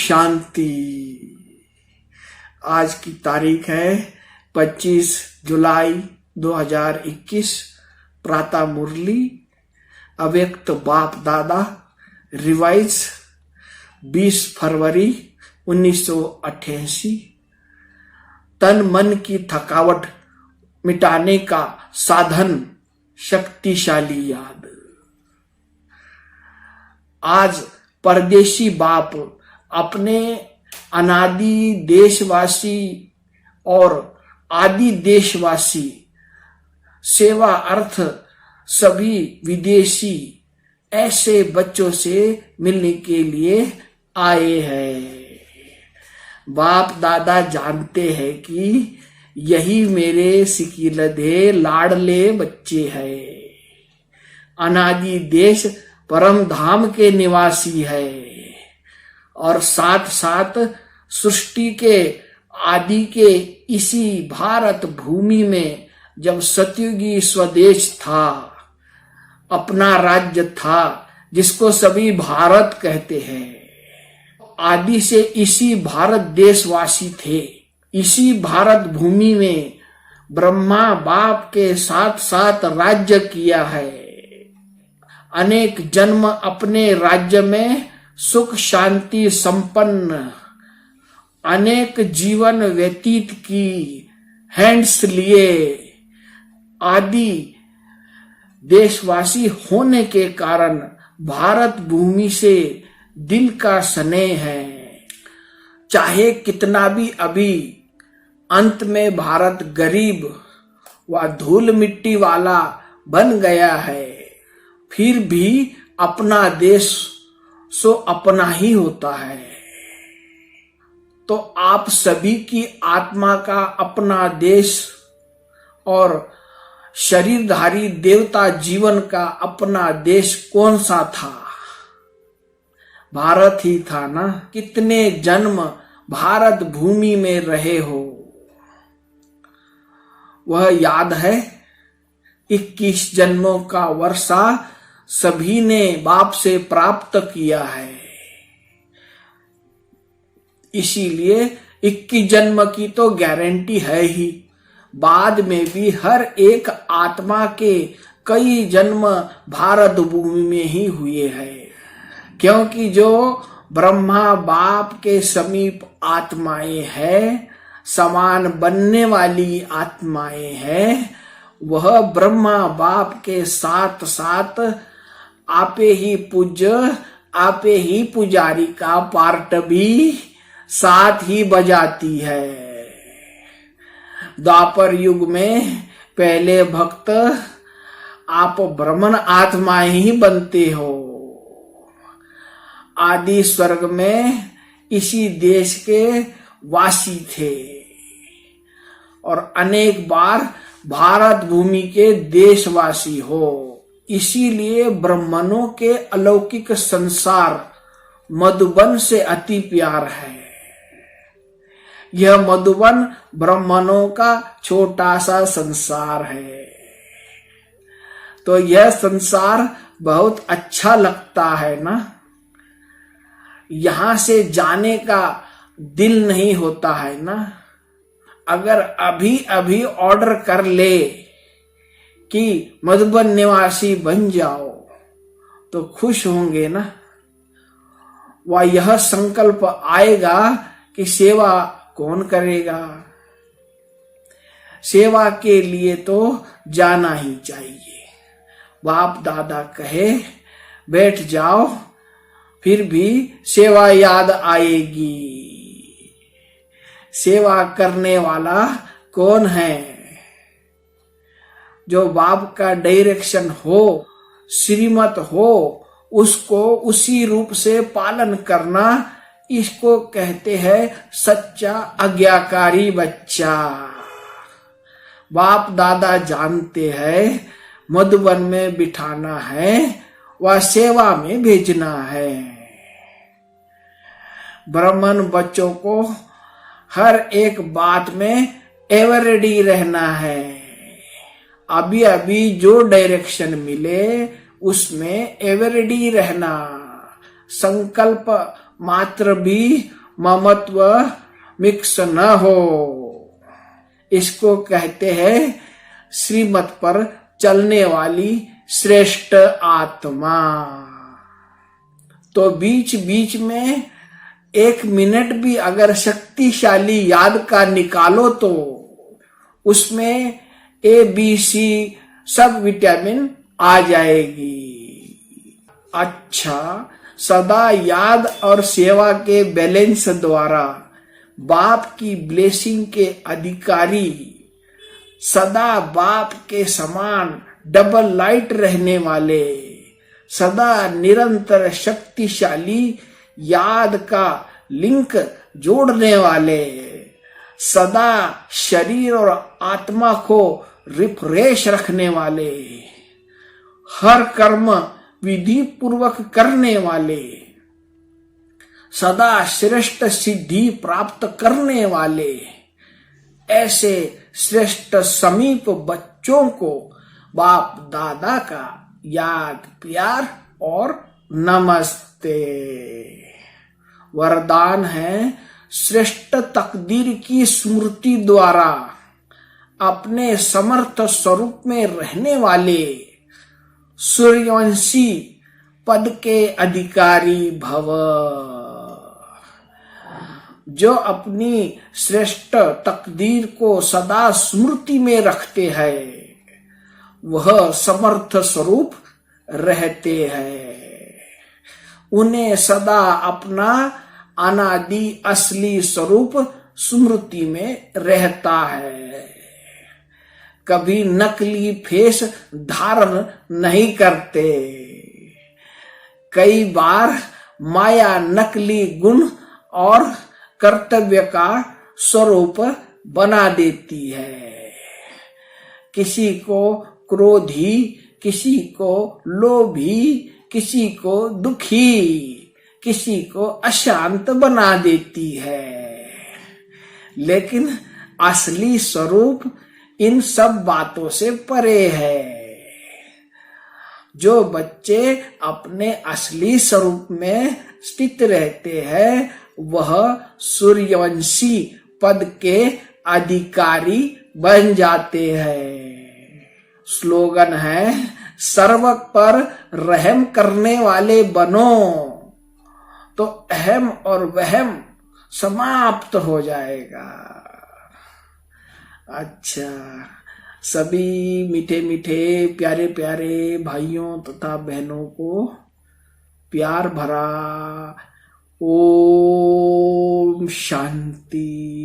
शांति। आज की तारीख है 25 जुलाई 2021। प्रातः मुरली अव्यक्त बाप दादा रिवाइज 20 फरवरी 1988। तन मन की थकावट मिटाने का साधन शक्तिशाली याद। आज परदेशी बाप अपने अनादि देशवासी और आदि देशवासी सेवा अर्थ सभी विदेशी ऐसे बच्चों से मिलने के लिए आए हैं। बाप दादा जानते हैं कि यही मेरे सिकिलधे लाडले बच्चे हैं। अनादि देश परम धाम के निवासी है और साथ साथ सृष्टि के आदि के इसी भारत भूमि में जब सतयुगी स्वदेश था, अपना राज्य था जिसको सभी भारत कहते हैं, आदि से इसी भारत देशवासी थे। इसी भारत भूमि में ब्रह्मा बाप के साथ साथ राज्य किया है। अनेक जन्म अपने राज्य में सुख शांति संपन्न अनेक जीवन व्यतीत की हैंड्स लिए आदि देशवासी होने के कारण भारत भूमि से दिल का स्नेह है। चाहे कितना भी अभी अंत में भारत गरीब व धूल मिट्टी वाला बन गया है, फिर भी अपना देश सो अपना ही होता है। तो आप सभी की आत्मा का अपना देश और शरीरधारी देवता जीवन का अपना देश कौन सा था? भारत ही था ना। कितने जन्म भारत भूमि में रहे हो वह याद है? 21 जन्मों का वर्षा सभी ने बाप से प्राप्त किया है। इसीलिए 21 जन्म की तो गारंटी है ही। बाद में भी हर एक आत्मा के कई जन्म भारत भूमि में ही हुए हैं, क्योंकि जो ब्रह्मा बाप के समीप आत्माएं हैं, समान बनने वाली आत्माएं हैं, वह ब्रह्मा बाप के साथ साथ आपे ही पूज्य आपे ही पुजारी का पार्ट भी साथ ही बजाती है। द्वापर युग में पहले भक्त आप ब्राह्मण आत्माएं ही बनते हो। आदि स्वर्ग में इसी देश के वासी थे और अनेक बार भारत भूमि के देशवासी हो। इसीलिए ब्राह्मणों के अलौकिक संसार मधुबन से अति प्यार है। यह मधुबन ब्राह्मणों का छोटा सा संसार है, तो यह संसार बहुत अच्छा लगता है ना। यहां से जाने का दिल नहीं होता है ना। अगर अभी अभी ऑर्डर कर ले कि मधुबन निवासी बन जाओ तो खुश होंगे ना। वह यह संकल्प आएगा कि सेवा कौन करेगा। सेवा के लिए तो जाना ही चाहिए। बाप दादा कहे बैठ जाओ, फिर भी सेवा याद आएगी। सेवा करने वाला कौन है? जो बाप का डायरेक्शन हो, श्रीमत हो, उसको उसी रूप से पालन करना, इसको कहते हैं सच्चा आज्ञाकारी बच्चा। बाप दादा जानते हैं मधुबन में बिठाना है व सेवा में भेजना है। ब्राह्मण बच्चों को हर एक बात में एवर रेडी रहना है। अभी अभी जो डायरेक्शन मिले उसमें एवर रेडी रहना, संकल्प मात्र भी ममत्व मिक्स न हो। इसको कहते हैं श्रीमत पर चलने वाली श्रेष्ठ आत्मा। तो बीच बीच में 1 मिनट भी अगर शक्तिशाली याद का निकालो तो उसमें ABC सब विटामिन आ जाएगी। अच्छा, सदा याद और सेवा के बैलेंस द्वारा बाप की ब्लेसिंग के अधिकारी, सदा बाप के समान डबल लाइट रहने वाले, सदा निरंतर शक्तिशाली याद का लिंक जोड़ने वाले, सदा शरीर और आत्मा को रिफ्रेश रखने वाले, हर कर्म विधि पूर्वक करने वाले, सदा श्रेष्ठ सिद्धि प्राप्त करने वाले, ऐसे श्रेष्ठ समीप बच्चों को बाप दादा का याद प्यार और नमस्ते। वरदान है श्रेष्ठ तकदीर की स्मृति द्वारा अपने समर्थ स्वरूप में रहने वाले सूर्यवंशी पद के अधिकारी भव। जो अपनी श्रेष्ठ तकदीर को सदा स्मृति में रखते हैं वह समर्थ स्वरूप रहते हैं। उन्हें सदा अपना अनादि असली स्वरूप स्मृति में रहता है। कभी नकली फेस धारण नहीं करते। कई बार माया नकली गुण और कर्तव्य का स्वरूप बना देती है। किसी को क्रोधी, किसी को लोभी, किसी को दुखी, किसी को अशांत बना देती है। लेकिन असली स्वरूप इन सब बातों से परे है। जो बच्चे अपने असली स्वरूप में स्थित रहते हैं वह सूर्यवंशी पद के अधिकारी बन जाते हैं। स्लोगन है, सर्व पर रहम करने वाले बनो तो अहम और वहम समाप्त हो जाएगा। अच्छा, सभी मीठे मीठे प्यारे प्यारे भाइयों तथा बहनों को प्यार भरा ओम शांति।